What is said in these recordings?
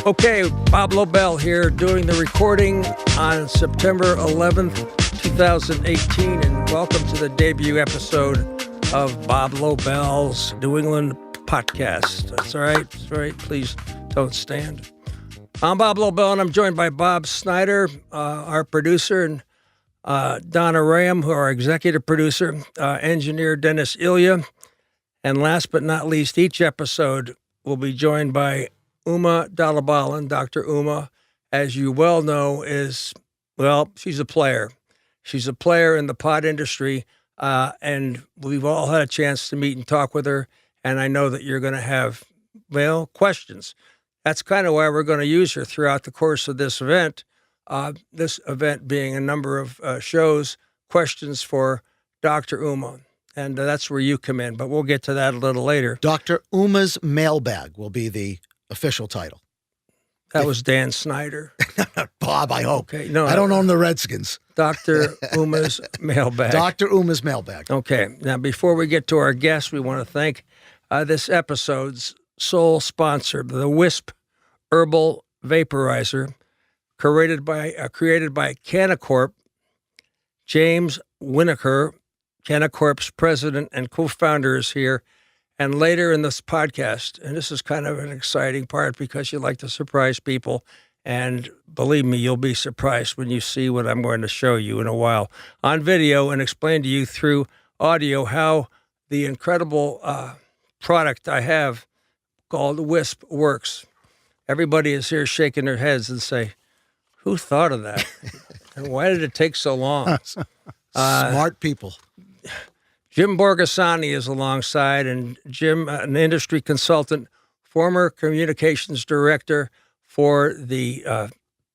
Okay, Bob Lobel here doing the recording on September 11th, 2018, and welcome to the debut episode of Bob Lobel's New England POTcast. That's all right. That's all right. Please don't stand. I'm Bob Lobel, and I'm joined by Bob Snyder, our producer, and Donna Ram, who are our executive producer, engineer Dennis Ilya, and last but not least, each episode will be joined by Uma Dalabalan. Dr. Uma, as you well know, she's a player. She's a player in the pot industry, and we've all had a chance to meet and talk with her, and I know that you're going to have, questions. That's kind of why we're going to use her throughout the course of this event being a number of shows, questions for Dr. Uma, and that's where you come in, but we'll get to that a little later. Dr. Uma's Mailbag will be the official title. That was Dan Snyder. Bob, I hope. Okay, no, I don't own the Redskins. Dr. Uma's Mailbag. Dr. Uma's Mailbag. Okay, now before we get to our guests, we want to thank this episode's sole sponsor, the Wisp Herbal Vaporizer, created by Canacorp. James Winokur, Canacorp's president and co-founder, is here. And later in this podcast, and this is kind of an exciting part because you like to surprise people, and believe me, you'll be surprised when you see what I'm going to show you in a while on video and explain to you through audio how the incredible product I have called Wisp works. Everybody is here shaking their heads and say, who thought of that? And why did it take so long? Smart people. Jim Borgasani is alongside, and Jim, an industry consultant, former communications director for the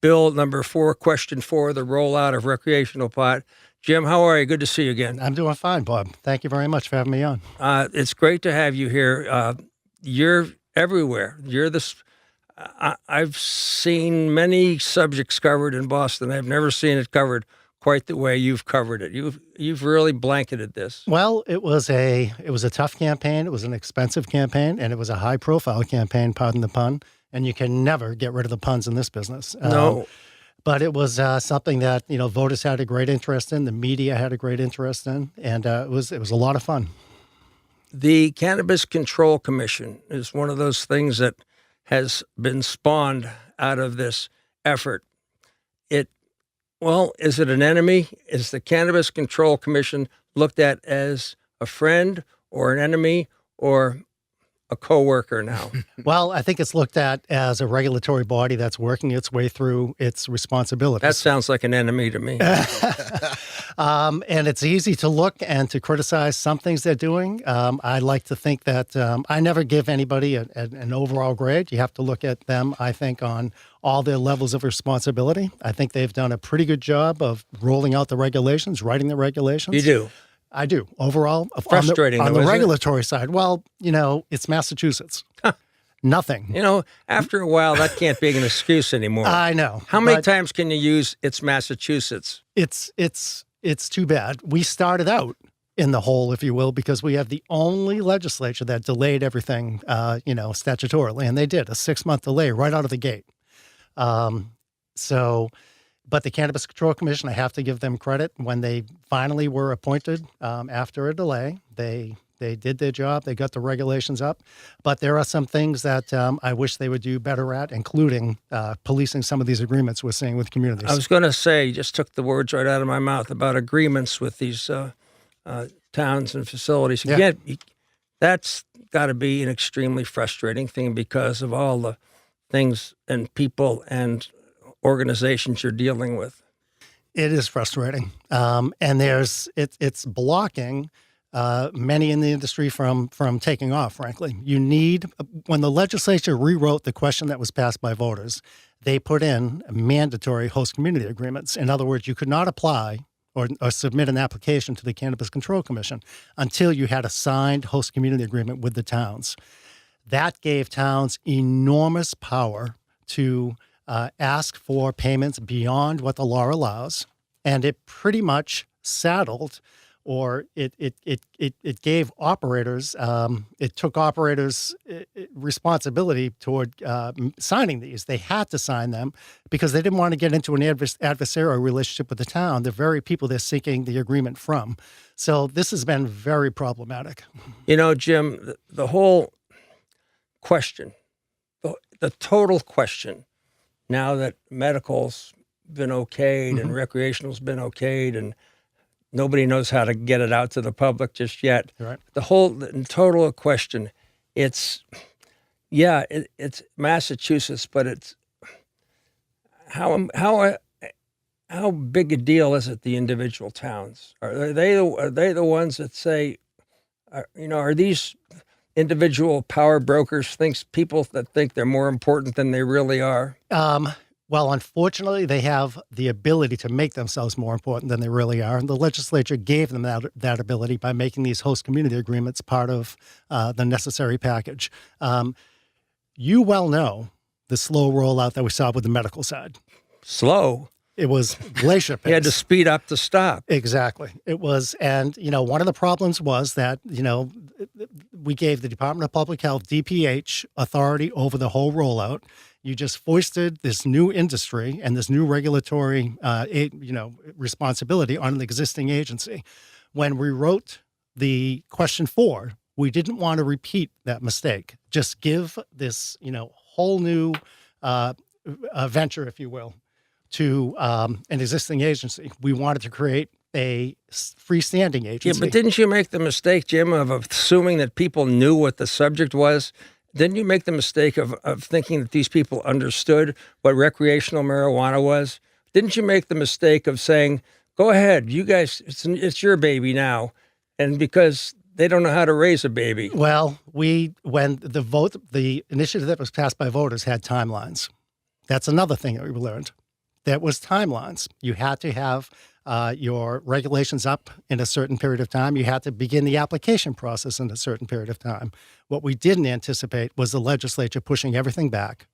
Bill number 4, question 4, the rollout of recreational pot. Jim, how are you? Good to see you again. I'm doing fine, Bob. Thank you very much for having me on. It's great to have you here. You're everywhere. I've seen many subjects covered in Boston. I've never seen it covered quite the way you've covered it. You've really blanketed this. Well, it was a tough campaign. It was an expensive campaign, and it was a high-profile campaign, pardon the pun. And you can never get rid of the puns in this business. No. But it was something that voters had a great interest in, the media had a great interest in, and it was a lot of fun. The Cannabis Control Commission is one of those things that has been spawned out of this effort. Is it an enemy? Is the Cannabis Control Commission looked at as a friend or an enemy or a coworker now? Well, I think it's looked at as a regulatory body that's working its way through its responsibilities. That sounds like an enemy to me. And it's easy to look and to criticize some things they're doing. I like to think that I never give anybody an overall grade. You have to look at them, I think, on all their levels of responsibility. I think they've done a pretty good job of rolling out the regulations, writing the regulations. You do? I do. Overall, frustrating on the isn't regulatory side. Well, it's Massachusetts. Nothing. After a while, that can't be an excuse anymore. I know. How many times can you use "it's Massachusetts"? It's too bad. We started out in the hole, if you will, because we have the only legislature that delayed everything, statutorily, and they did a 6-month delay right out of the gate. But the Cannabis Control Commission, I have to give them credit. When they finally were appointed after a delay, they did their job. They got the regulations up. But there are some things that I wish they would do better at, including policing some of these agreements we're seeing with communities. I was going to say, you just took the words right out of my mouth about agreements with these towns and facilities. Yeah. That's got to be an extremely frustrating thing because of all the things and people and organizations you're dealing with. It is frustrating. And it's blocking many in the industry from taking off, frankly. When the legislature rewrote the question that was passed by voters, they put in mandatory host community agreements. In other words, you could not apply or submit an application to the Cannabis Control Commission until you had a signed host community agreement with the towns. That gave towns enormous power to ask for payments beyond what the law allows, and it pretty much saddled or it gave operators, it took operators responsibility toward signing these. They had to sign them because they didn't want to get into an adversarial relationship with the town, the very people they're seeking the agreement from. So this has been very problematic. You know, Jim, the whole question, the total question, now that medical's been okayed and recreational's been okayed and nobody knows how to get it out to the public just yet. Right. The total question, it's Massachusetts, but it's how big a deal is it, the individual towns? Are they the ones that say, are these individual power brokers people that think they're more important than they really are? Well, unfortunately, they have the ability to make themselves more important than they really are. And the legislature gave them that ability by making these host community agreements part of the necessary package. You well know the slow rollout that we saw with the medical side. Slow? It was glacier pace. You had to speed up to stop. Exactly. It was. And, one of the problems was that, we gave the Department of Public Health, DPH, authority over the whole rollout. You just foisted this new industry and this new regulatory, responsibility on an existing agency. When we wrote the question 4, we didn't want to repeat that mistake. Just give this, whole new venture, if you will, to an existing agency. We wanted to create a freestanding agency. Yeah, but didn't you make the mistake, Jim, of assuming that people knew what the subject was? Didn't you make the mistake of thinking that these people understood what recreational marijuana was? Didn't you make the mistake of saying, go ahead, you guys, it's your baby now, and because they don't know how to raise a baby? Well, when the initiative that was passed by voters had timelines. That's another thing that we learned. That was timelines. You had to have your regulations up in a certain period of time. You had to begin the application process in a certain period of time. What we didn't anticipate was the legislature pushing everything back.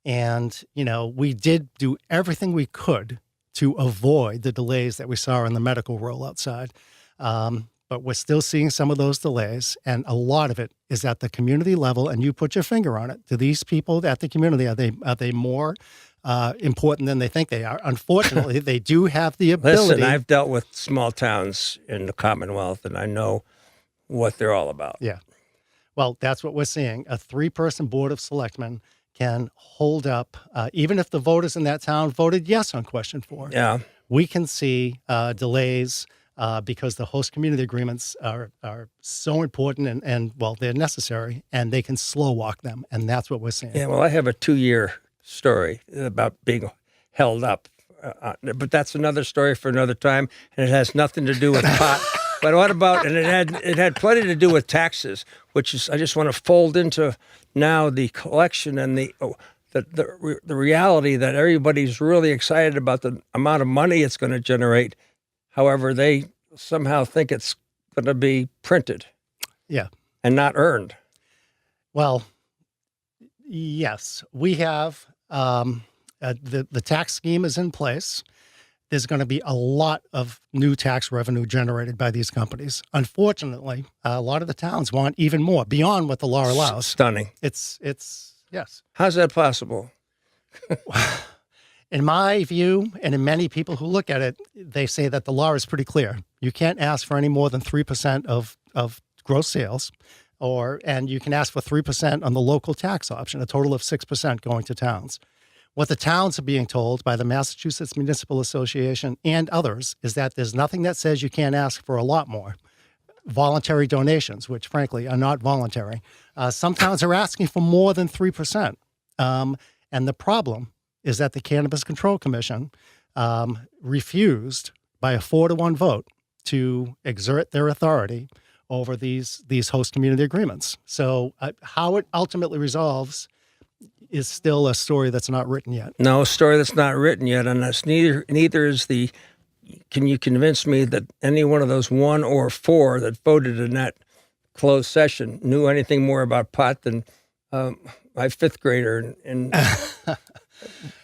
We did do everything we could to avoid the delays that we saw in the medical rollout side. But we're still seeing some of those delays, and a lot of it is at the community level, and you put your finger on it. Do these people at the community, are they more important than they think they are? Unfortunately, they do have the ability. Listen, I've dealt with small towns in the Commonwealth, and I know what they're all about. Yeah. Well, that's what we're seeing. A 3-person board of selectmen can hold up, even if the voters in that town voted yes on question 4. Yeah. We can see delays because the host community agreements are so important and they're necessary, and they can slow walk them. And that's what we're seeing. Yeah, well, I have a 2-year story about being held up. But that's another story for another time, and it has nothing to do with pot. But what about, and it had plenty to do with taxes, which is, I just want to fold into now the collection and the reality that everybody's really excited about the amount of money it's going to generate. However, they somehow think it's going to be printed. Yeah. And not earned. Well, yes, we have the tax scheme is in place. There's going to be a lot of new tax revenue generated by these companies. Unfortunately, a lot of the towns want even more beyond what the law allows. Stunning. It's yes. How's that possible? In my view, and in many people who look at it, they say that the law is pretty clear. You can't ask for any more than 3% of gross sales, and you can ask for 3% on the local tax option, a total of 6% going to towns. What the towns are being told by the Massachusetts Municipal Association and others is that there's nothing that says you can't ask for a lot more. Voluntary donations, which frankly are not voluntary. Some towns are asking for more than 3%. And the problem is that the Cannabis Control Commission refused by a 4-1 vote to exert their authority over these host community agreements. So how it ultimately resolves is still a story that's not written yet. No, a story that's not written yet, and that's neither is the. Can you convince me that any one of those 1 or 4 that voted in that closed session knew anything more about pot than my 5th grader?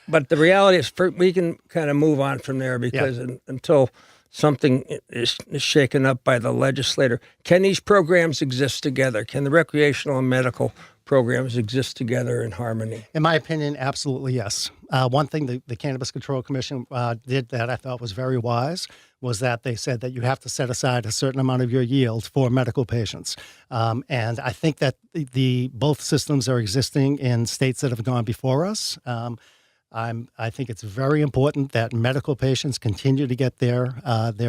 But the reality is, we can kind of move on from there because until something is shaken up by the legislator. Can these programs exist together? Can the recreational and medical programs exist together in harmony? In my opinion, absolutely yes. One thing the Cannabis Control Commission did that I thought was very wise was that they said that you have to set aside a certain amount of your yield for medical patients. And I think that both systems are existing in states that have gone before us. I think it's very important that medical patients continue to get their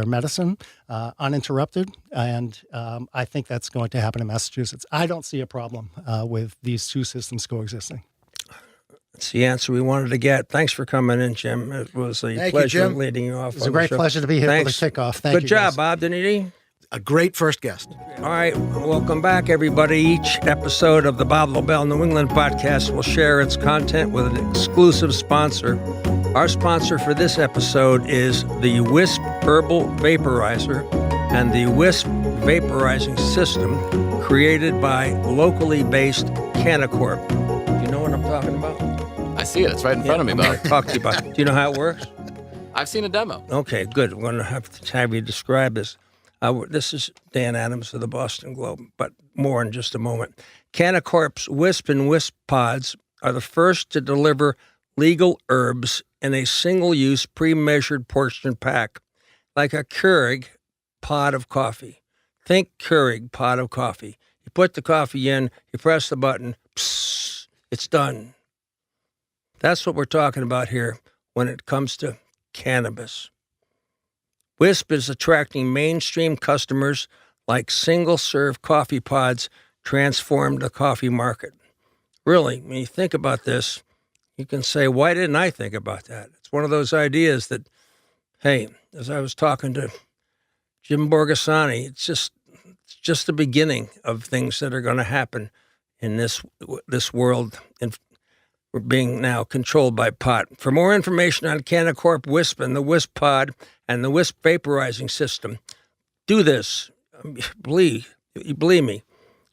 medicine uninterrupted, and I think that's going to happen in Massachusetts. I don't see a problem with these two systems coexisting. That's the answer we wanted to get. Thanks for coming in, Jim. It was a pleasure leading you off. It was a great pleasure to be here for the kickoff. Thank you. Good job, Bob Dinity. A great first guest. All right, welcome back, everybody. Each episode of the Bob Lobel New England podcast will share its content with an exclusive sponsor. Our sponsor for this episode is the Wisp Herbal Vaporizer and the Wisp Vaporizing System created by locally based Cannacorp. Do you know what I'm talking about? I see it. It's right in front of me, Bob. Talk to you about it. Do you know how it works? I've seen a demo. Okay, good. We're going to have you describe this. This is Dan Adams of the Boston Globe, but more in just a moment. Cannacorp's Wisp and Wisp pods are the first to deliver legal herbs in a single-use pre-measured portion pack, like a Keurig pot of coffee. Think Keurig pot of coffee. You put the coffee in, you press the button, psst, it's done. That's what we're talking about here when it comes to cannabis. Wisp is attracting mainstream customers like single-serve coffee pods transformed the coffee market. Really, when you think about this, you can say, why didn't I think about that? It's one of those ideas that, hey, as I was talking to Jim Borghesani, it's just the beginning of things that are going to happen in this world, and we're being now controlled by pot. For more information on Cannacorp Wisp and the Wisp Pod and the Wisp Vaporizing System, do this. Believe me.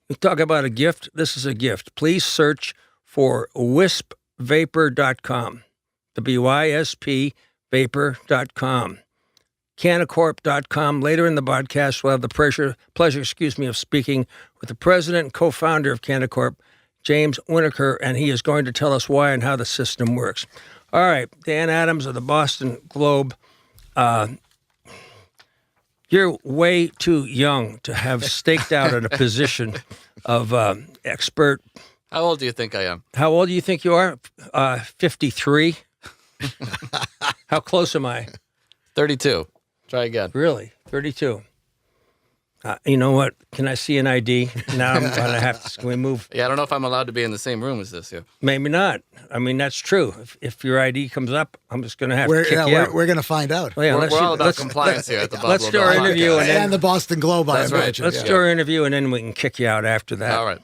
We talk about a gift. This is a gift. Please search for wispvapor.com. The WYSP vapor.com. Cannacorp.com. Later in the podcast, we'll have the pleasure, of speaking with the president and co-founder of Cannacorp, James Winokur, and he is going to tell us why and how the system works. All right, Dan Adams of the Boston Globe. You're way too young to have staked out in a position of expert. How old do you think I am? How old do you think you are? 53? How close am I? 32. Try again. Really? 32. You know what? Can I see an ID? Now I'm going to have to. Can we move? Yeah, I don't know if I'm allowed to be in the same room as this here. Maybe not. I mean, that's true. If your ID comes up, I'm just going to have to kick you out. We're going to find out. Well, yeah, we're all about compliance here at the Bob Let's do our interview. And the Boston Globe, That's I right. imagine. Let's do our interview, and then we can kick you out after that. All right.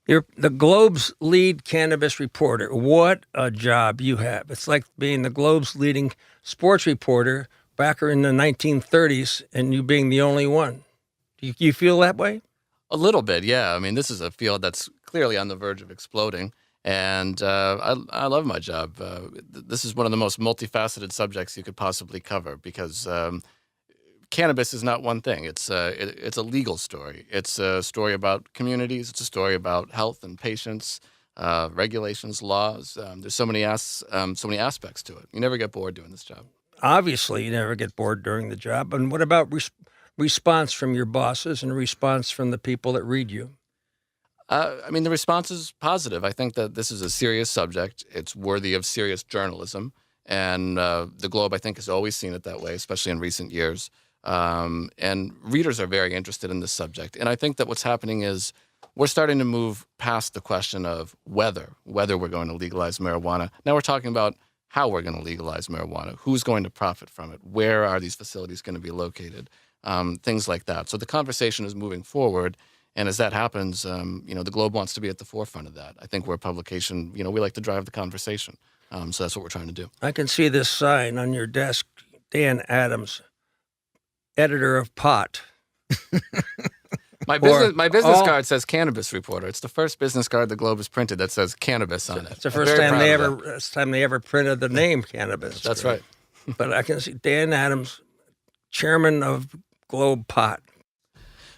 You're the Globe's lead cannabis reporter. What a job you have. It's like being the Globe's leading sports reporter back in the 1930s and you being the only one. Do you feel that way? A little bit, yeah. I mean, this is a field that's clearly on the verge of exploding, and I love my job. This is one of the most multifaceted subjects you could possibly cover because cannabis is not one thing. It's a legal story. It's a story about communities. It's a story about health and patients, regulations, laws. There's so many aspects to it. You never get bored doing this job. Obviously, you never get bored during the job. And what about response from your bosses and response from the people that read you? I mean, the response is positive. I think that this is a serious subject. It's worthy of serious journalism. And the Globe, I think, has always seen it that way, especially in recent years. And readers are very interested in this subject. And I think that what's happening is we're starting to move past the question of whether we're going to legalize marijuana. Now we're talking about how we're going to legalize marijuana, who's going to profit from it, where are these facilities going to be located, things like that. So the conversation is moving forward. And as that happens, the Globe wants to be at the forefront of that. I think we're a publication, we like to drive the conversation. So that's what we're trying to do. I can see this sign on your desk, Dan Adams, editor of Pot. My business card says Cannabis Reporter. It's the first business card the Globe has printed that says cannabis on it. It's the first time they ever printed the name cannabis. That's right. But I can see Dan Adams, chairman of Globe Pot.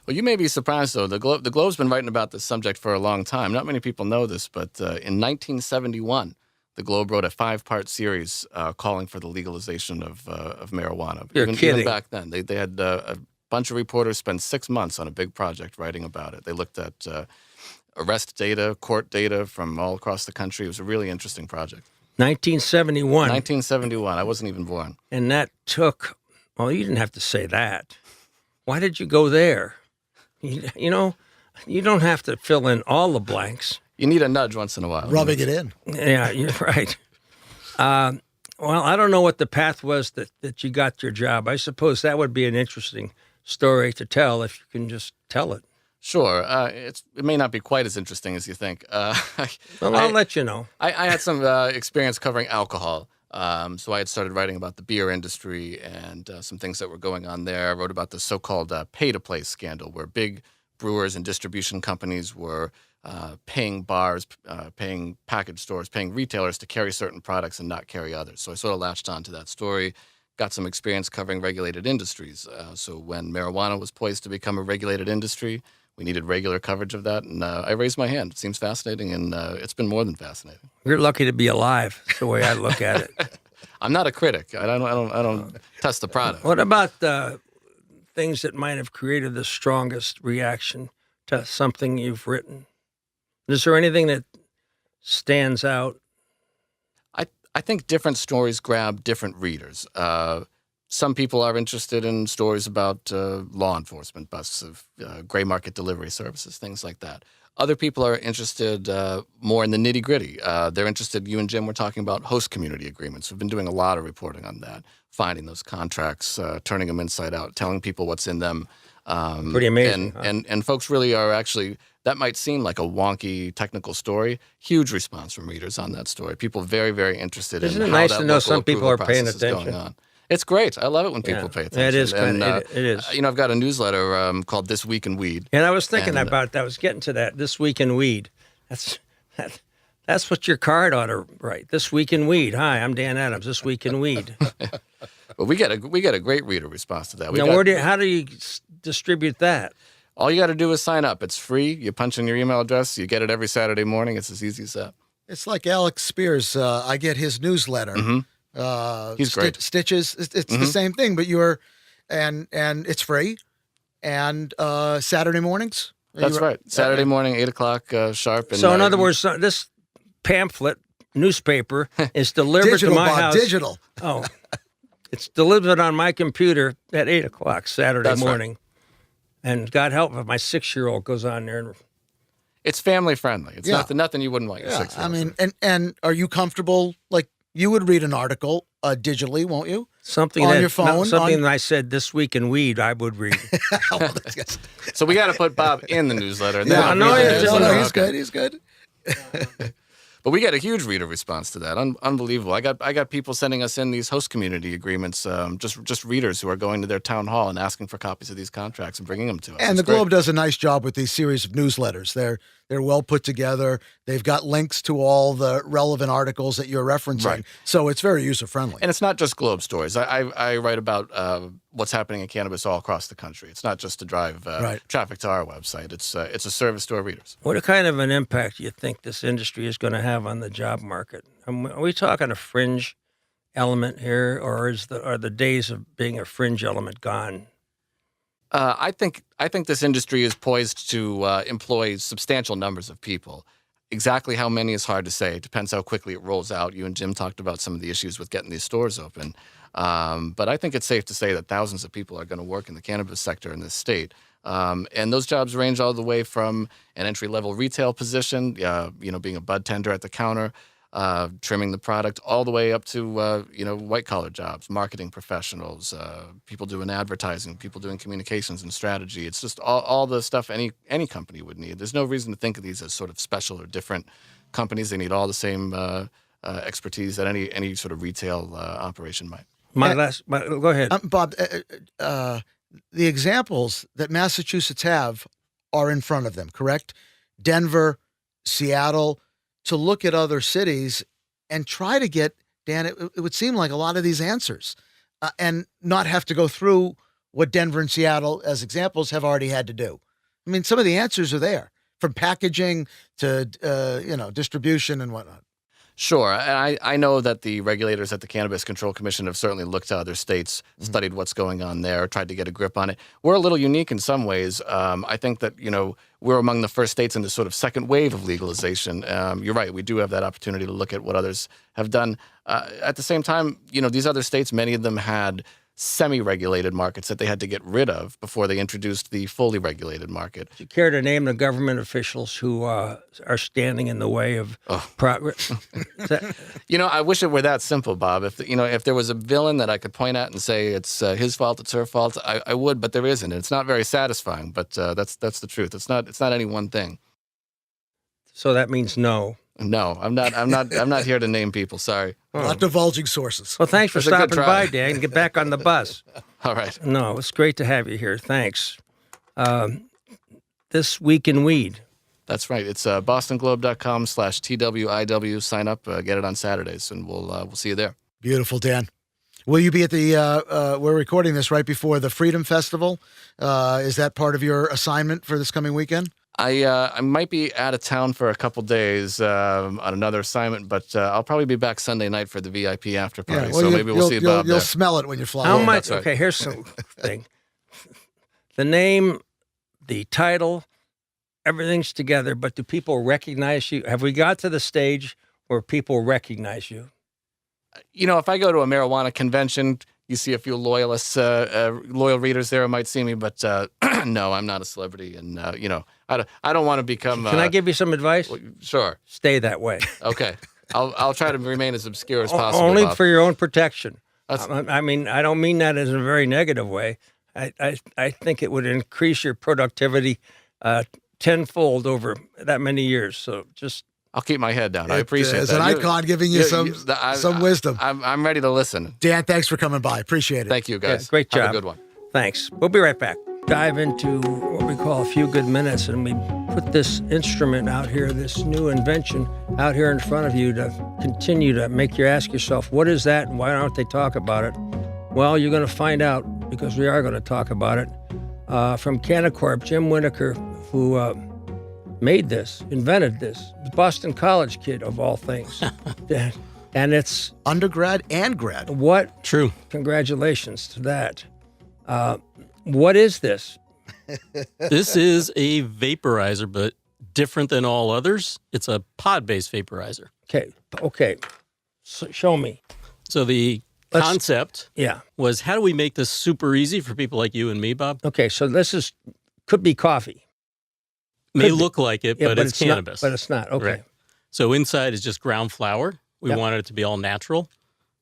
Well, you may be surprised, though. The Globe's been writing about this subject for a long time. Not many people know this, but in 1971, the Globe wrote a 5-part series calling for the legalization of marijuana. You're kidding. Even back then, they had a bunch of reporters spend 6 months on a big project writing about it. They looked at arrest data, court data from all across the country. It was a really interesting project. 1971. 1971. I wasn't even born. And that took, well, you didn't have to say that. Why did you go there? You know, you don't have to fill in all the blanks. You need a nudge once in a while. Rubbing it in. Yeah, you're right. Well, I don't know what the path was that you got your job. I suppose that would be an interesting story to tell if you can just tell it. Sure. It may not be quite as interesting as you think. Well, I'll let you know. I had some experience covering alcohol. So I had started writing about the beer industry and some things that were going on there. I wrote about the so-called pay-to-play scandal, where big brewers and distribution companies were paying bars, paying package stores, paying retailers to carry certain products and not carry others. So I sort of latched on to that story, got some experience covering regulated industries. So when marijuana was poised to become a regulated industry, we needed regular coverage of that, and I raised my hand. It seems fascinating, and it's been more than fascinating. You're lucky to be alive. That's the way I look at it. I'm not a critic. I don't test the product. What about things that might have created the strongest reaction to something you've written? Is there anything that stands out? I think different stories grab different readers. Some people are interested in stories about law enforcement busts of gray market delivery services, things like that. Other people are interested more in the nitty-gritty. They're interested, you and Jim were talking about host community agreements. We've been doing a lot of reporting on that, finding those contracts, turning them inside out, telling people what's in them. Pretty amazing. And folks really are actually, that might seem like a wonky technical story. Huge response from readers on that story. People very, very interested in how that Isn't it nice to know some people are paying process is going attention? on. It's great. I love it when people pay attention. It is. And, it is. You know, I've got a newsletter called This Week in Weed. And I was thinking about that. I was getting to that. This Week in Weed. That's what your card ought to write. This Week in Weed. Hi, I'm Dan Adams. This Week in Weed. But we get a great reader response to that. Now, how do you distribute that? All you got to do is sign up. It's free. You punch in your email address. You get it every Saturday morning. It's as easy as that. It's like Alex Spears. I get his newsletter. Mm-hmm. He's great. Stitches. It's the same thing, but and it's free. And Saturday mornings. That's right. Saturday morning, 8:00 sharp. And, so in other words, this pamphlet newspaper is delivered to my house. Digital. Oh, it's delivered on my computer at 8:00 Saturday That's morning. Right. And God help if my 6-year-old goes on there. It's family friendly. It's nothing you wouldn't want your 6-year-old. I mean, and are you comfortable? Like, you would read an article digitally, won't you? Something on that, your phone. Something that I said This Week in Weed, I would read. So we got to put Bob in the newsletter. And he's good. He's good. But we get a huge reader response to that. Unbelievable. I got people sending us in these host community agreements, just readers who are going to their town hall and asking for copies of these contracts and bringing them to us. And the Globe does a nice job with these series of newsletters. They're well put together. They've got links to all the relevant articles that you're referencing. Right. So it's very user-friendly. And it's not just Globe stories. I write about what's happening in cannabis all across the country. It's not just to drive traffic to our website. It's a service to our readers. What kind of an impact do you think this industry is going to have on the job market? Are we talking a fringe element here, or are the days of being a fringe element gone? I think this industry is poised to employ substantial numbers of people. Exactly how many is hard to say. It depends how quickly it rolls out. You and Jim talked about some of the issues with getting these stores open. But I think it's safe to say that thousands of people are going to work in the cannabis sector in this state. And those jobs range all the way from an entry-level retail position, being a bud tender at the counter, trimming the product, all the way up to, white-collar jobs, marketing professionals, people doing advertising, people doing communications and strategy. It's just all the stuff any company would need. There's no reason to think of these as sort of special or different companies. They need all the same expertise that any sort of retail operation might. Go ahead. Bob, the examples that Massachusetts have are in front of them, correct? Denver, Seattle, to look at other cities and try to get, Dan, it would seem like a lot of these answers and not have to go through what Denver and Seattle, as examples, have already had to do? I mean, some of the answers are there, from packaging to distribution and whatnot. Sure. And I know that the regulators at the Cannabis Control Commission have certainly looked to other states, studied what's going on there, tried to get a grip on it. We're a little unique in some ways. I think that, we're among the first states in this sort of second wave of legalization. You're right. We do have that opportunity to look at what others have done. At the same time, these other states, many of them had semi-regulated markets that they had to get rid of before they introduced the fully regulated market. Do you care to name the government officials who are standing in the way of progress? I wish it were that simple, Bob. If there was a villain that I could point at and say it's his fault, it's her fault, I would, but there isn't. It's not very satisfying, but that's the truth. It's not any one thing. So that means no. No, I'm not here to name people. Sorry. Not divulging sources. Well, thanks for That's a good stopping try. by, Dan. Get back on the bus. All right. No, it's great to have you here. Thanks. This Week in Weed. That's right. It's bostonglobe.com/TWIW. Sign up, get it on Saturdays, and we'll see you there. Beautiful, Dan. Will you be at the, we're recording this right before the Freedom Festival. Is that part of your assignment for this coming weekend? I might be out of town for a couple days on another assignment, but I'll probably be back Sunday night for the VIP after party. So maybe we'll see Bob You'll there. smell it when you fly. How in. much? That's right. Okay, here's some thing. The name, the title, everything's together, but do people recognize you? Have we got to the stage where people recognize you? If I go to a marijuana convention, you see a few loyalists, loyal readers there who might see me, but no, I'm not a celebrity, and I don't want to become. Can I give you some advice? Sure. Stay that way. Okay. I'll try to remain as obscure as possible. Only Bob. for your own protection. That's- I mean, I don't mean that in a very negative way. I think it would increase your productivity tenfold over that many years. So just. I'll keep my head down. I appreciate As that. an icon giving you some wisdom. I'm ready to listen. Dan, thanks for coming by. Appreciate it. Thank you, guys. Yeah, great job. Have a good one. Thanks. We'll be right back. Dive into what we call a few good minutes, and we put this instrument out here, this new invention out here in front of you to continue to make you ask yourself, what is that and why don't they talk about it? Well, you're going to find out because we are going to talk about it. From Cannacorp, Jim Whitaker, who made this, invented this, Boston College kid of all things. And it's Undergrad and grad. what? True. Congratulations to that. What is this? This is a vaporizer, but different than all others. It's a pod-based vaporizer. Okay. So show me. So the concept Yeah. was, how do we make this super easy for people like you and me, Bob? Okay, so this could be coffee. May Could be. look like it, Yeah, but it's cannabis. Not, but it's not. Okay. Right. So inside is just ground flour. We Yep. wanted it to be all natural.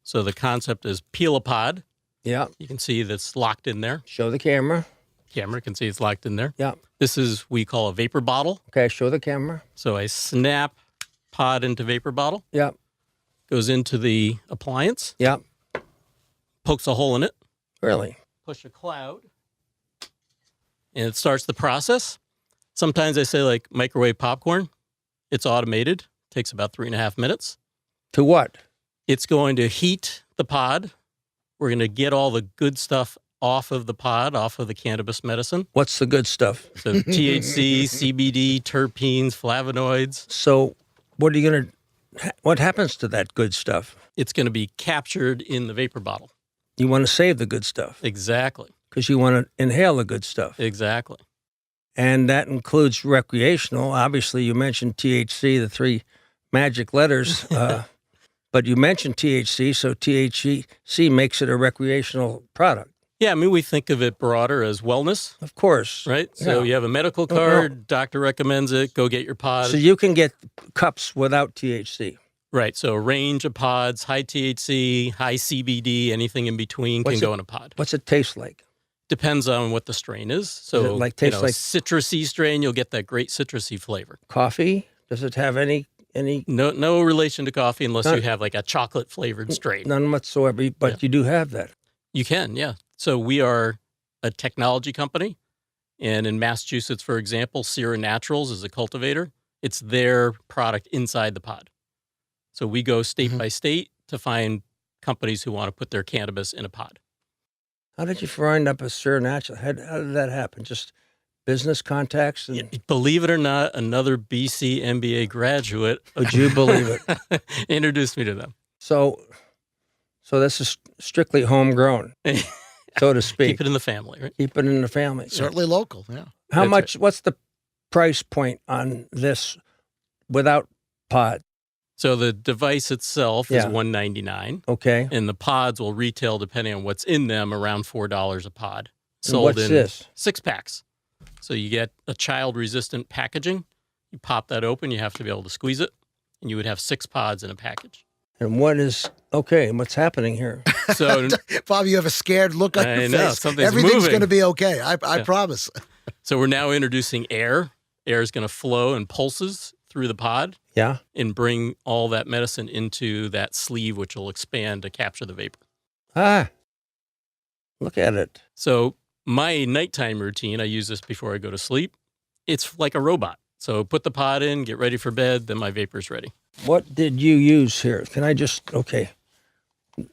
So the concept is peel a pod. Yeah. You can see that's locked in there. Show the camera. Camera can see it's locked in there. Yeah. This is we call a vapor bottle. Okay, show the camera. So I snap pod into vapor bottle, Yeah. goes into the appliance, Yeah. pokes a hole in it, Really? push a cloud, and it starts the process. Sometimes I say like microwave popcorn. It's automated. Takes about 3.5 minutes. To what? It's going to heat the pod. We're going to get all the good stuff off of the pod, off of the cannabis medicine. What's the good stuff? So THC, CBD, terpenes, flavonoids. So what are you going to, what happens to that good stuff? It's going to be captured in the vapor bottle. You want to save the good stuff Exactly. because you want to inhale the good stuff. Exactly. And that includes recreational. Obviously, you mentioned THC, the three magic letters. But you mentioned THC, so THC makes it a recreational product. Yeah, I mean, we think of it broader as wellness, Of course. right? So Yeah. you have a medical No, no. card, doctor recommends it, go get your pod. So you can get cups without THC. Right, so a range of pods, high THC, high CBD, anything in between What's can it- go in a pod. What's it taste like? Depends on what the strain is. So, tastes like- citrusy strain, you'll get that great citrusy flavor. Coffee? Does it have any No relation to coffee unless None- you have like a chocolate flavored strain. none whatsoever? But Yeah. you do have that. You can, yeah. So we are a technology company. And in Massachusetts, for example, Sierra Naturals is a cultivator. It's their product inside the pod. So we go state by state to find companies who want to put their cannabis in a pod. How did you wind up a Sir Natural? How did that happen? Just business contacts? And Believe it or not, another BC MBA graduate. would you believe it? Introduced me to them. So this is strictly homegrown, so to speak. Keep it in the family, right? Keep it in the family. Certainly local, yeah. How That's much? What's the price point on this without pod? So the device itself is $199, Okay. and the pods will retail, depending on what's in them, around $4 a pod. And Sold what's in this? 6-packs. So you get a child-resistant packaging. You pop that open, you have to be able to squeeze it, and you would have 6 pods in a package. And what's happening here? So Bob, you have a scared look on I your know, face. something's Everything's moving. going to be okay. I promise. So we're now introducing air. Air is going to flow in pulses through the pod Yeah. and bring all that medicine into that sleeve, which will expand to capture the vapor. Ah, look at it. So my nighttime routine, I use this before I go to sleep. It's like a robot. So put the pod in, get ready for bed, then my vapor's ready. What did you use here? Can I just, okay.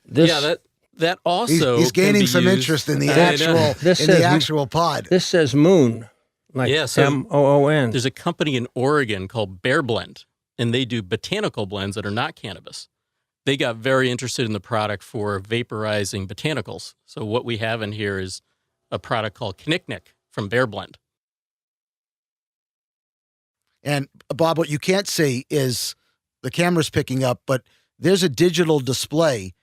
This, Yeah, that also He's can gaining be some used- interest in the I know. actual This in says- the actual pod. This says moon, like Yeah, so MOON. There's a company in Oregon called Bear Blend, and they do botanical blends that are not cannabis. They got very interested in the product for vaporizing botanicals. So what we have in here is a product called Knick-Knick from Bear Blend. And Bob, what you can't see is the camera's picking up, but there's a digital display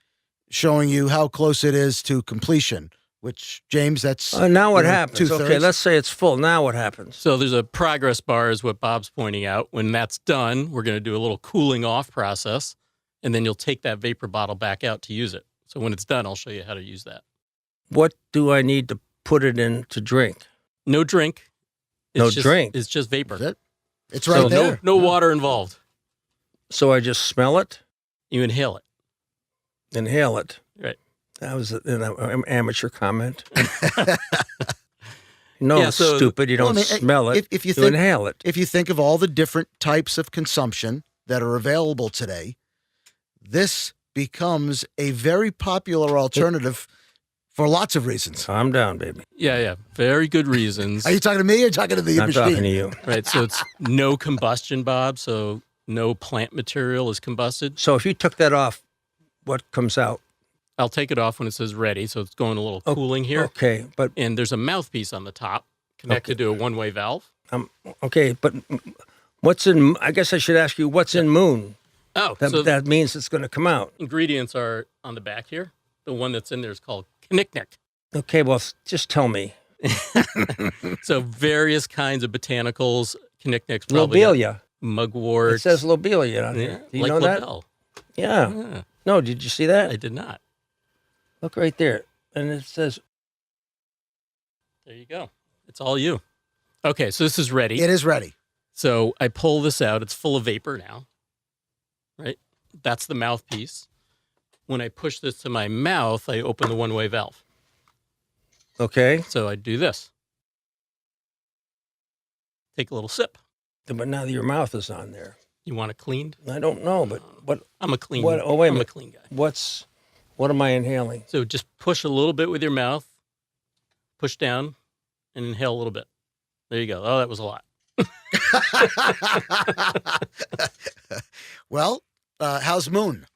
showing you how close it is to completion, which, James, that's Now what you know, happens? 2/3. Okay, let's say it's full. Now what happens? So there's a progress bar is what Bob's pointing out. When that's done, we're going to do a little cooling off process, and then you'll take that vapor bottle back out to use it. So when it's done, I'll show you how to use that. What do I need to put it in to drink? No drink. No just, drink. It's just vapor. That's it. It's right So there. No water involved. So I just smell it, You inhale it. inhale it. Right. That was an amateur comment. No, Yeah, so- stupid. You don't Well, I mean, smell it. if you you think inhale it. if you think of all the different types of consumption that are available today, this becomes a very popular alternative for lots of reasons. Calm down, baby. Yeah. Very good reasons. Are you talking to me or talking to the Not machine? talking to you. Right. So it's no combustion, Bob. So no plant material is combusted. So if you took that off, what comes out? I'll take it off when it says ready. So it's going a little cooling here. Okay, but And there's a mouthpiece on the top connected to a one-way valve. okay, but what's in? I guess I should ask you what's in moon. Oh, That, so that means it's going to come out. ingredients are on the back here. The one that's in there is called Knick-Knick. Okay, well, just tell me. So various kinds of botanicals. Knick-Knick's probably got Lobelia. mugwort. It says lobelia on yeah, here. Do you like know that? Lobel. Yeah. Yeah, No, did you see that? I did not. Look right there. And it says, There you go. It's all you. Okay, so this is ready. It is ready. So I pull this out. It's full of vapor now, right? That's the mouthpiece. When I push this to my mouth, I open the one-way valve. okay, So I do this. Take a little sip. but now your mouth is on there. You want it cleaned? I don't know, but I'm a clean. What- oh, wait a I'm minute. a clean guy. what am I inhaling? So just push a little bit with your mouth, push down, and inhale a little bit. There you go. Oh, that was a lot. Well, how's Moon?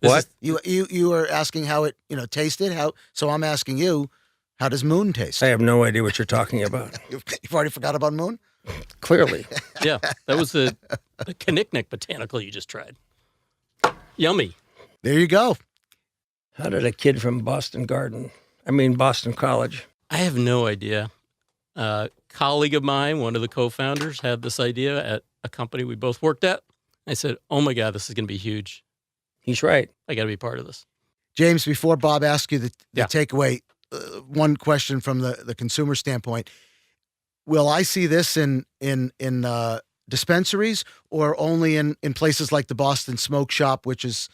What? You were asking how it tasted. So I'm asking you, how does Moon taste? I have no idea what you're talking about. You've already forgot about Moon? Clearly. Yeah, that was the Knick-Knick botanical you just tried. Yummy. There you go. How did a kid from Boston College? I have no idea. A colleague of mine, one of the co-founders, had this idea at a company we both worked at. I said, oh my God, this is going to be huge. He's right. I got to be part of this. James, before Bob asks you the Yeah. takeaway, one question from the consumer standpoint. Will I see this in dispensaries or only in places like the Boston Smoke Shop, which is,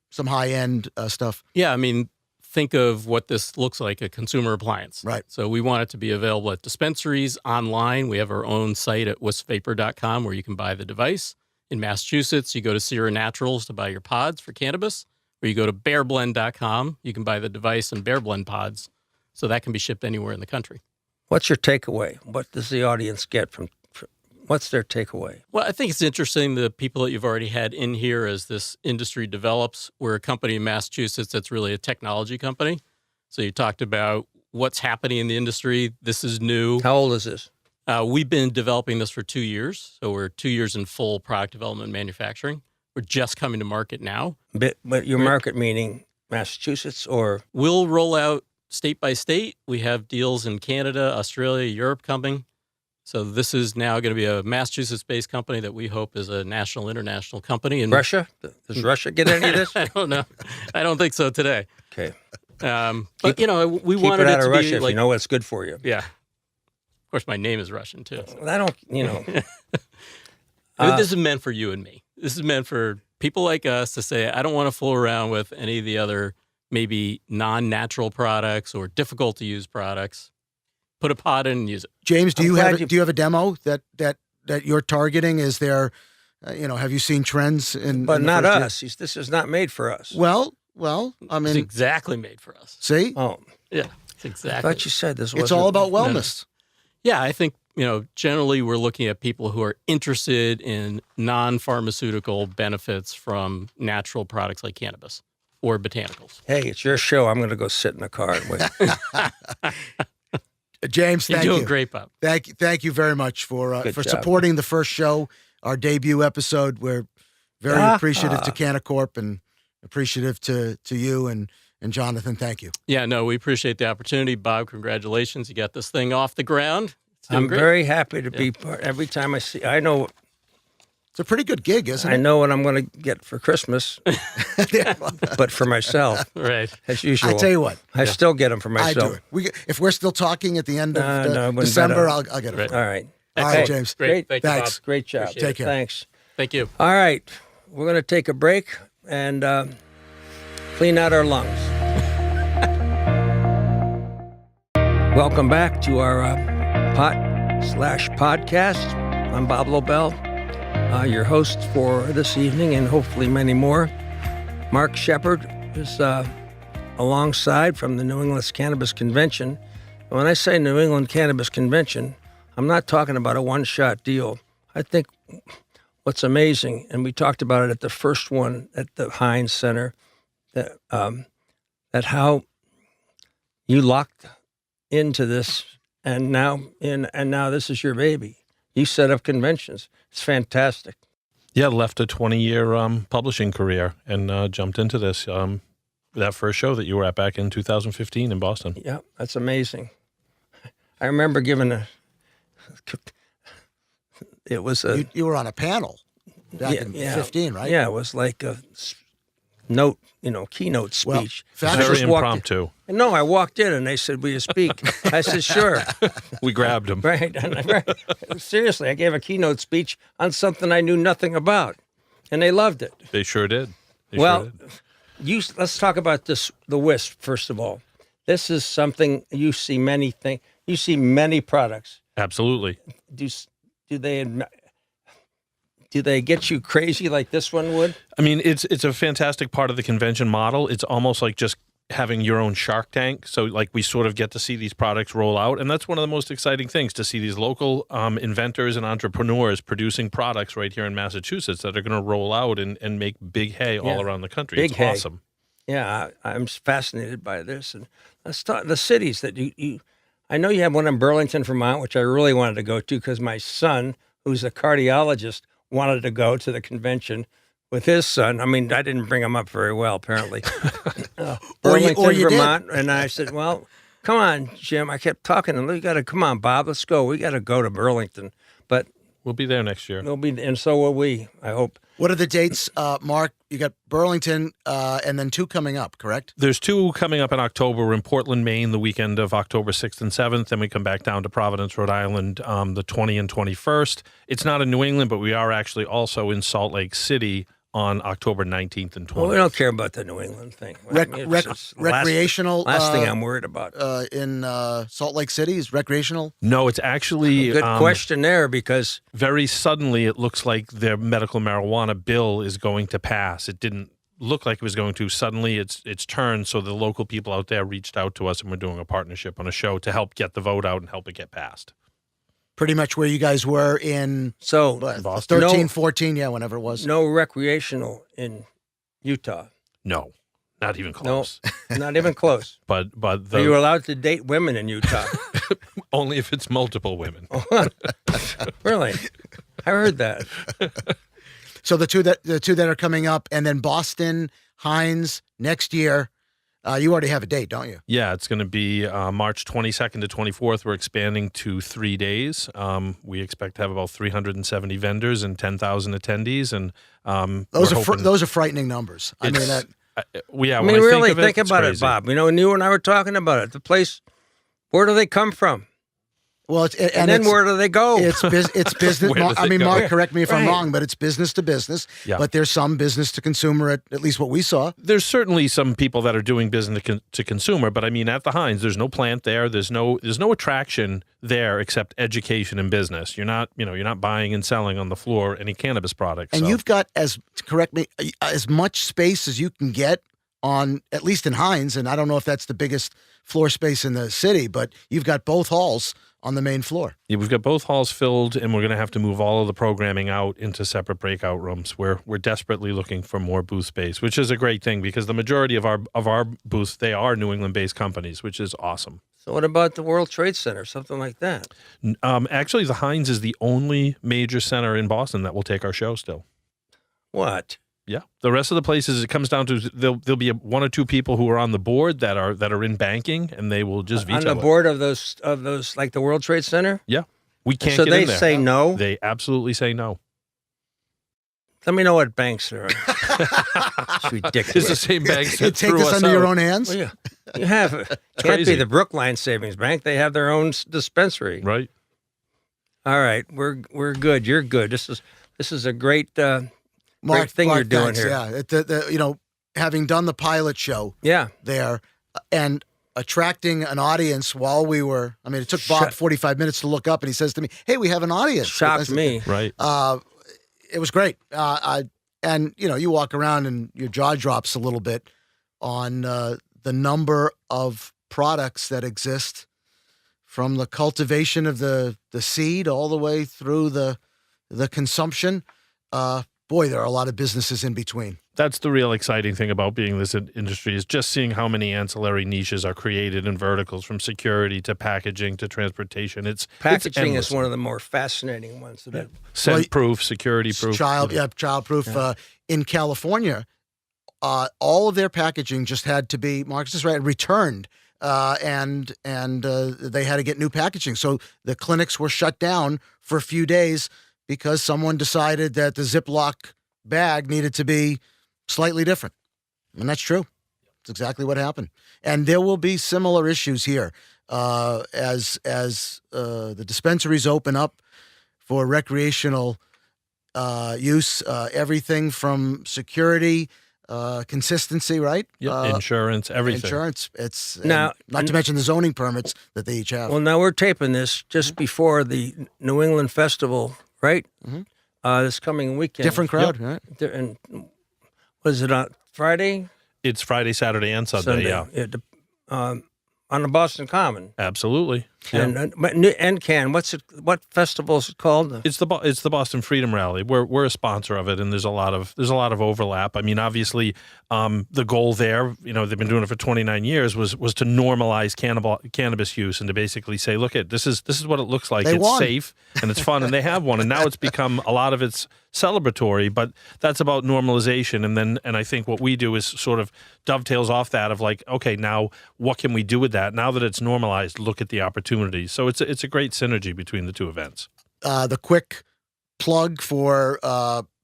some high-end stuff? Yeah, I mean, think of what this looks like, a consumer appliance. Right. So we want it to be available at dispensaries, online. We have our own site at wistvapor.com where you can buy the device. In Massachusetts, you go to Sierra Naturals to buy your pods for cannabis, or you go to bearblend.com. You can buy the device and Bear Blend pods. So that can be shipped anywhere in the country. What's your takeaway? What does the audience get from what's their takeaway? Well, I think it's interesting the people that you've already had in here as this industry develops. We're a company in Massachusetts that's really a technology company. So you talked about what's happening in the industry. This is new. How old is this? We've been developing this for 2 years. So we're 2 years in full product development and manufacturing. We're just coming to market now. But your market meaning Massachusetts or? We'll roll out state by state. We have deals in Canada, Australia, Europe coming. So this is now going to be a Massachusetts-based company that we hope is a national, international company. And Russia? Does Russia get any of this? I don't know. I don't think so today. Okay. But, we Keep wanted it out it to of Russia be if like, you know what's good for you. yeah. Of course, my name is Russian, too. I don't, I mean, this is meant for you and me. This is meant for people like us to say, I don't want to fool around with any of the other maybe non-natural products or difficult to use products. Put a pod in and use it. James, do I'm you glad have do you have a demo that you're targeting? Is there, have you seen trends in? But in the not first year? us. This is not made for us. Well, I It's mean, exactly made for us. see, Oh, Yeah, it's I exactly. thought you said this was. it's all about wellness. Yeah, I think, generally we're looking at people who are interested in non-pharmaceutical benefits from natural products like cannabis or botanicals. Hey, it's your show. I'm going to go sit in the car and wait. James, You're thank doing you. great, Bob. Thank you very much for Good job. supporting the first show, our debut episode. We're very appreciative to Canacorp and appreciative to you and Jonathan. Thank you. Yeah, no, we appreciate the opportunity. Bob, congratulations. You got this thing off the ground. It's doing I'm great. very happy to be part. Every time I see, I know It's a pretty good gig, isn't I it? know what I'm going to get for Christmas, but for myself, Right. as usual. I tell you what, I still get them for I myself. do it. If we're still talking at the end of No, it wouldn't December, matter. I'll get it. Right. All right. All right, James. Great. Great. Thank you, Thanks. Bob. Great job. Appreciate Take care. Thanks. Thank you. All right. We're going to take a break and clean out our lungs. Welcome back to our POT/podcast. I'm Bob Lobel, your host for this evening and hopefully many more. Mark Shepard is alongside from the New England Cannabis Convention. When I say New England Cannabis Convention, I'm not talking about a one-shot deal. I think what's amazing, and we talked about it at the first one at the Heinz Center, that how you locked into this, and now this is your baby. You set up conventions. It's fantastic. Yeah, left a 20-year publishing career and jumped into this. That first show that you were at back in 2015 in Boston. Yeah, that's amazing. I remember giving it was a You were on a panel back in 15, right? Yeah, it was like a keynote Well, speech. fast- I Very just walked in- impromptu. No, I walked in and they said, "Will you speak?" I said, "Sure." We grabbed him. Right. Seriously, I gave a keynote speech on something I knew nothing about, and they loved it. They sure did. They Well, sure did. Let's talk about the WISP first of all. This is something you see many things. You see many products. Absolutely. Do they get you crazy like this one would? I mean, it's a fantastic part of the convention model. It's almost like just having your own Shark Tank. So like we sort of get to see these products roll out. And that's one of the most exciting things, to see these local inventors and entrepreneurs producing products right here in Massachusetts that are going to roll out and make big hay all Yeah. around the country. Big it's hay. awesome. Yeah, I'm fascinated by this. And let's talk the cities that you I know you have one in Burlington, Vermont, which I really wanted to go to because my son, who's a cardiologist, wanted to go to the convention with his son. I mean, I didn't bring him up very well, apparently. Burlington, or you did. Vermont. And I said, well, come on, Jim. I kept talking to him. You got to, come on, Bob, let's go. We got to go to Burlington. But We'll be there next year. we'll be, and so will we, I hope. What are the dates, Mark? You got Burlington and then 2 coming up, correct? There's 2 coming up in October. We're in Portland, Maine, the weekend of October 6th and 7th. Then we come back down to Providence, Rhode Island, the 20th and 21st. It's not in New England, but we are actually also in Salt Lake City on October 19th and 20th. Well, we don't care about the New England thing. I mean, it's just recreational. Last thing I'm worried about. In Salt Lake City is recreational. No, it's actually Good question there, because very suddenly it looks like their medical marijuana bill is going to pass. It didn't look like it was going to. Suddenly it's turned, so the local people out there reached out to us, and we're doing a partnership on a show to help get the vote out and help it get passed. Pretty much where you guys were in So 13, 14, yeah, whenever it was. no recreational in Utah. No, not even close. No, not even close. But Are you allowed to date women in Utah? only if it's multiple women. Really? I heard that. So the two that are coming up, and then Boston, Hines next year. You already have a date, don't you? Yeah, it's going to be March 22nd to 24th. We're expanding to 3 days. We expect to have about 370 vendors and 10,000 attendees, and those are frightening numbers. I mean that. Yeah, I mean, really, think about it, Bob. You know, and you and I were talking about it. The place, where do they come from? Well, and then where do they go? It's business. I mean, Mark, correct me if I'm wrong, but it's business to business. Yeah. But there's some business to consumer, at least what we saw. There's certainly some people that are doing business to consumer, but I mean, at the Hines, there's no plant there. There's no attraction there except education and business. You're not buying and selling on the floor any cannabis products. And you've got, as much space as you can get on, at least in Hines, and I don't know if that's the biggest floor space in the city, but you've got both halls on the main floor. Yeah, we've got both halls filled, and we're going to have to move all of the programming out into separate breakout rooms. We're desperately looking for more booth space, which is a great thing because the majority of our booths, they are New England-based companies, which is awesome. So what about the World Trade Center, something like that? Actually, the Hines is the only major center in Boston that will take our show still. What? Yeah, the rest of the places, it comes down to there'll be one or two people who are on the board that are in banking, and they will just veto on the board of those like the World Trade Center. Yeah, we can't. So get they in there. say no. They absolutely say no. Let me know what banks there are. It's ridiculous. It's the same banks that You take threw this us under out. your own hands. Well, you have can't crazy. be the Brookline Savings Bank. They have their own dispensary. Right. All right, we're good. You're good. This is a great. Great thing you're doing thanks. here. Yeah, having done the pilot show there and attracting an audience while we were, I mean, it took Bob 45 minutes to look up, and he says to me, "Hey, we have an audience." Shocked me. Right. It was great. And you walk around and your jaw drops a little bit on the number of products that exist, from the cultivation of the seed all the way through the consumption. Boy, there are a lot of businesses in between. That's the real exciting thing about being in this industry, is just seeing how many ancillary niches are created in verticals, from security to packaging to transportation. Packaging it's is one of the more fascinating ones. Scent-proof, security-proof. Child-proof. In California, all of their packaging just had to be, Marcus is right, returned, and they had to get new packaging. So the clinics were shut down for a few days because someone decided that the Ziploc bag needed to be slightly different. And that's true. That's exactly what happened. And there will be similar issues here as the dispensaries open up for recreational use, everything from security, consistency, right? Yeah, insurance, everything. Insurance. It's now, not to mention the zoning permits that they each have. Well, now we're taping this just before the New England Festival, right? Mm-hmm. This coming weekend. Different crowd, right? And was it on Friday? It's Friday, Saturday, and Sunday. Yeah. On the Boston Common. Absolutely. Yeah. And NCAN, what festival is it called? It's the Boston Freedom Rally. We're a sponsor of it, and there's a lot of overlap. I mean, obviously, the goal there, they've been doing it for 29 years, was to normalize cannabis use and to basically say, look, this is what it looks like. It's safe and it's fun, and they have one, and now it's become a lot of it's celebratory, but that's about normalization. And I think what we do is sort of dovetails off that of like, okay, now what can we do with that? Now that it's normalized, look at the opportunities. So it's a great synergy between the two events. The quick plug for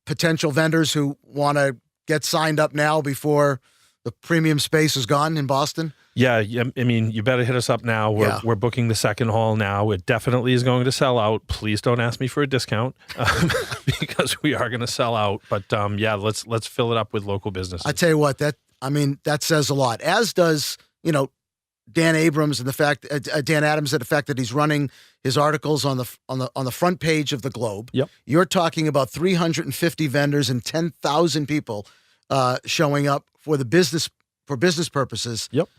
potential vendors who want to get signed up now before the premium space is gone in Boston. Yeah, I mean, you better hit us up now. We're booking the second hall now. It definitely is going to sell out. Please don't ask me for a discount because we are going to sell out. But let's fill it up with local businesses. I tell you what, that says a lot. As does Dan Abrams and the fact Dan Adams and the fact that he's running his articles on the front page of the Globe. Yep. You're talking about 350 vendors and 10,000 people showing up for business purposes. Yep.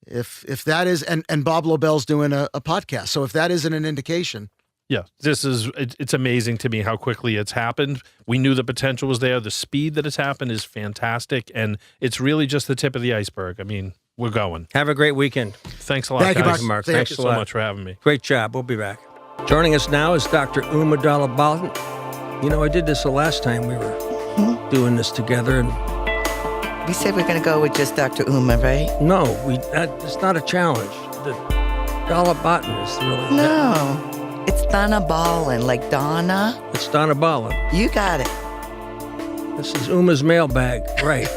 If that is, and Bob Lobel's doing a podcast. So if that isn't an indication. Yeah, it's amazing to me how quickly it's happened. We knew the potential was there. The speed that it's happened is fantastic, and it's really just the tip of the iceberg. I mean, we're going. Have a great weekend. Thanks a lot, Thank you, guys. Mark. Thank Thanks you a so lot. much for having me. Great job. We'll be back. Joining us now is Dr. Uma Dalabal. You know, I did this the last time we were doing this together, and We said we're going to go with just Dr. Uma, right? no, it's not a challenge. The Dalabatin is really No. It's Donna Ballin, like Donna. It's Donna Ballin. You got it. This is Uma's mailbag, right?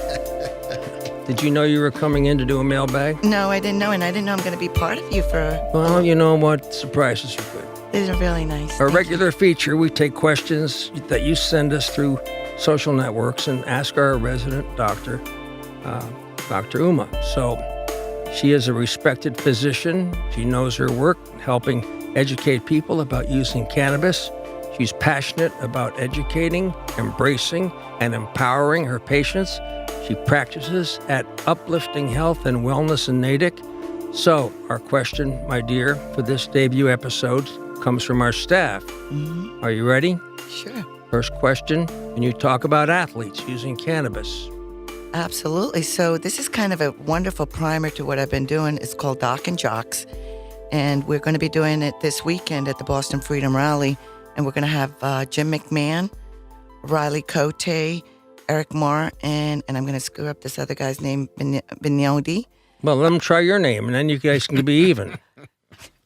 Did you know you were coming in to do a mailbag? No, I didn't know, and I didn't know I'm going to be part of you for. Well, you know what? Surprises are good. These are really nice. Our Thank regular feature, we take questions that you send us through social networks and ask our resident doctor, Dr. Uma. So she is a respected physician. She knows her work, helping educate people about using cannabis. She's passionate about educating, embracing, and empowering her patients. She practices at Uplifting Health and Wellness in Natick. So our question, my dear, for this debut episode comes from our staff. Are you ready? you. Sure. First question, can you talk about athletes using cannabis? Absolutely. So this is kind of a wonderful primer to what I've been doing. It's called Doc and Jocks. And we're going to be doing it this weekend at the Boston Freedom Rally. And we're going to have Jim McMahon, Riley Cote, Eric Marr, and I'm going to screw up this other guy's name, Bignodi. Well, let them try your name, and then you guys can be even.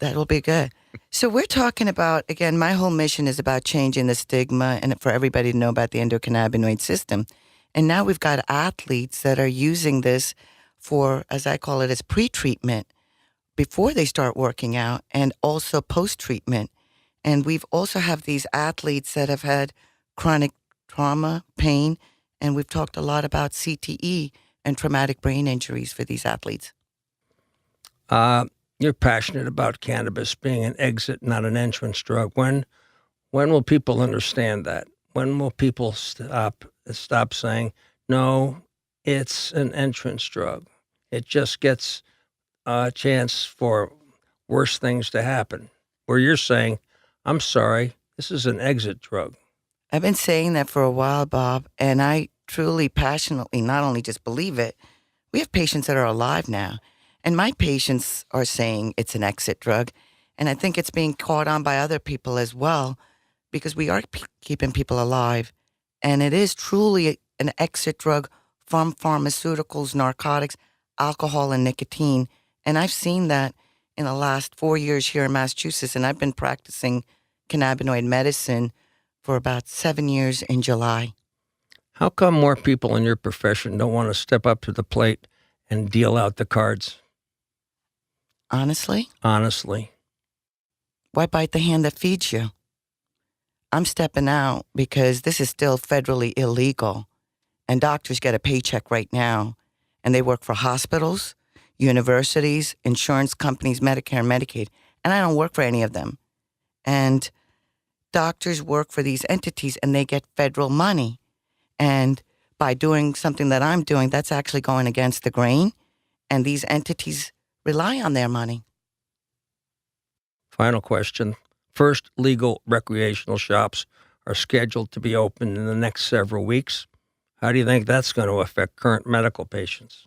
That'll be good. So we're talking about, again, my whole mission is about changing the stigma and for everybody to know about the endocannabinoid system. And now we've got athletes that are using this for, as I call it, as pre-treatment before they start working out and also post-treatment. And we've also have these athletes that have had chronic trauma, pain, and we've talked a lot about CTE and traumatic brain injuries for these athletes. You're passionate about cannabis being an exit, not an entrance drug. When will people understand that? When will people stop saying, no, it's an entrance drug? It just gets a chance for worse things to happen. Where you're saying, I'm sorry, this is an exit drug. I've been saying that for a while, Bob, and I truly, passionately not only just believe it, we have patients that are alive now. And my patients are saying it's an exit drug. And I think it's being caught on by other people as well, because we are keeping people alive. And it is truly an exit drug from pharmaceuticals, narcotics, alcohol, and nicotine. And I've seen that in the last 4 years here in Massachusetts. And I've been practicing cannabinoid medicine for about 7 years in July. How come more people in your profession don't want to step up to the plate and deal out the cards? Honestly? Honestly. Why bite the hand that feeds you? I'm stepping out because this is still federally illegal. And doctors get a paycheck right now. And they work for hospitals, universities, insurance companies, Medicare and Medicaid. And I don't work for any of them. And doctors work for these entities and they get federal money. And by doing something that I'm doing, that's actually going against the grain. And these entities rely on their money. Final question. First legal recreational shops are scheduled to be open in the next several weeks. How do you think that's going to affect current medical patients?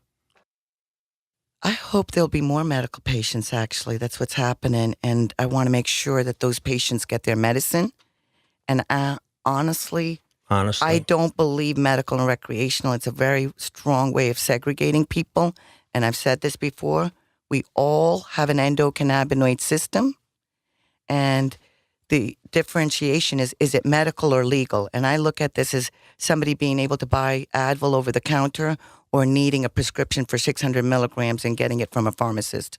I hope there'll be more medical patients, actually. That's what's happening. And I want to make sure that those patients get their medicine. And honestly, I don't believe medical and recreational. It's a very strong way of segregating people. And I've said this before. We all have an endocannabinoid system. And the differentiation is it medical or legal? And I look at this as somebody being able to buy Advil over the counter or needing a prescription for 600 milligrams and getting it from a pharmacist.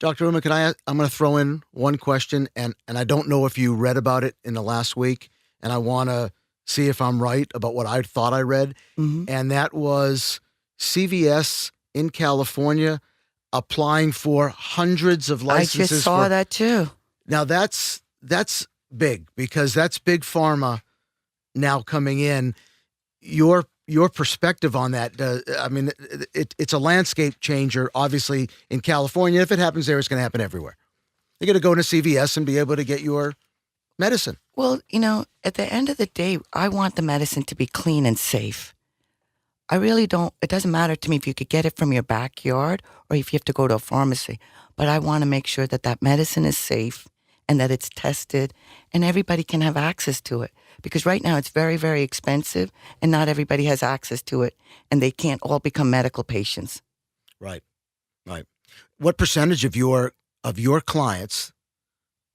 Dr. Uma, I'm going to throw in one question, and I don't know if you read about it in the last week, and I want to see if I'm right about what I thought I read. Mm-hmm. And that was CVS in California applying for hundreds of licenses. I just saw that too. Now that's big, because that's big pharma now coming in. Your your perspective on that. I mean, it's a landscape changer, obviously, in California. If it happens there, it's going to happen everywhere. You're going to go into CVS and be able to get your medicine. Well, at the end of the day, I want the medicine to be clean and safe. I really don't. It doesn't matter to me if you could get it from your backyard or if you have to go to a pharmacy. But I want to make sure that that medicine is safe and that it's tested and everybody can have access to it. Because right now it's very, very expensive and not everybody has access to it and they can't all become medical patients. Right. What percentage of your clients,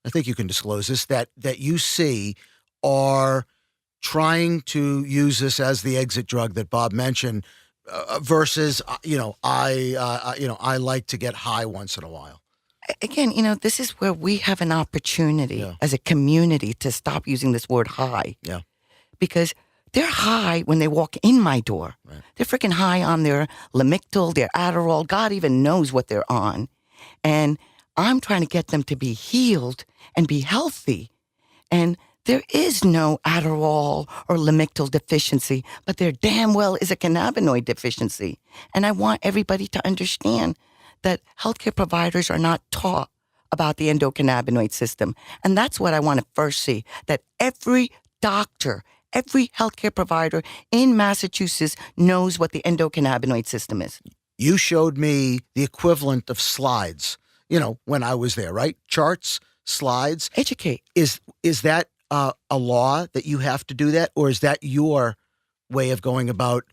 I think you can disclose this, that you see are trying to use this as the exit drug that Bob mentioned versus, I like to get high once in a while. Again, this is where we have an opportunity as a community to stop using this word high. Yeah. Because they're high when they walk in my door. Right. They're freaking high on their Lamictal, their Adderall. God even knows what they're on. And I'm trying to get them to be healed and be healthy. And there is no Adderall or Lamictal deficiency, but there damn well is a cannabinoid deficiency. And I want everybody to understand that healthcare providers are not taught about the endocannabinoid system. And that's what I want to first see, that every doctor, every healthcare provider in Massachusetts knows what the endocannabinoid system is. You showed me the equivalent of slides, when I was there, right? Charts, slides. Educate. Is that a law that you have to do that? Or is that your way of going about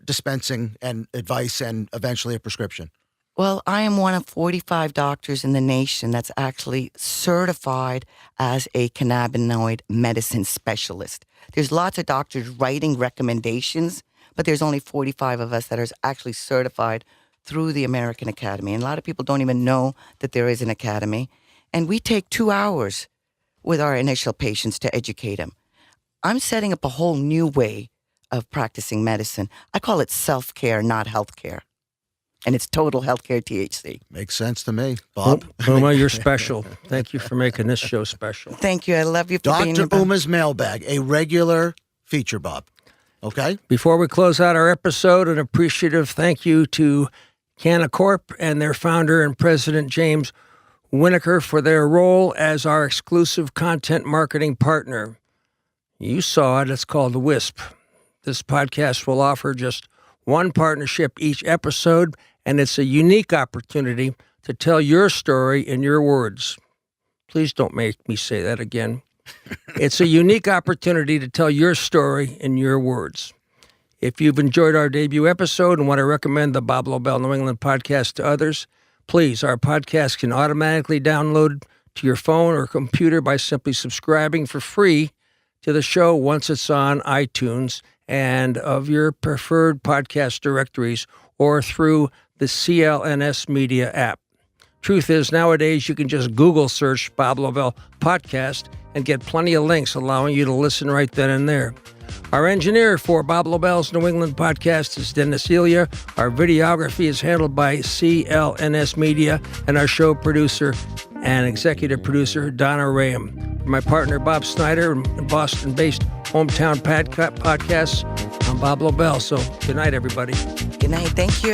dispensing and advice and eventually a prescription? Well, I am one of 45 doctors in the nation that's actually certified as a cannabinoid medicine specialist. There's lots of doctors writing recommendations, but there's only 45 of us that are actually certified through the American Academy. And a lot of people don't even know that there is an academy. And we take 2 hours with our initial patients to educate them. I'm setting up a whole new way of practicing medicine. I call it self-care, not healthcare. And it's total healthcare THC. Makes sense to me. Bob? Uma, you're special. Thank you for making this show special. Thank you. I love you for being here. Dr. Uma's Mailbag, a regular feature, Bob. Okay? Before we close out our episode, an appreciative thank you to Cannacorp and their founder and president, James Winokur, for their role as our exclusive content marketing partner. You saw it. It's called the WISP. This podcast will offer just one partnership each episode, and it's a unique opportunity to tell your story in your words. Please don't make me say that again. It's a unique opportunity to tell your story in your words. If you've enjoyed our debut episode and want to recommend the Bob Lobel New England podcast to others, please, our podcast can automatically download to your phone or computer by simply subscribing for free to the show once it's on iTunes and of your preferred podcast directories or through the CLNS Media app. Truth is, nowadays you can just Google search Bob Lobel Podcast and get plenty of links allowing you to listen right then and there. Our engineer for Bob Lobel's New England podcast is Dennis Elia. Our videography is handled by CLNS Media, and our show producer and executive producer, Donna Raham. My partner, Bob Snyder, and Boston-based Hometown Podcasts, I'm Bob Lobel. So good night, everybody. Good night. Thank you.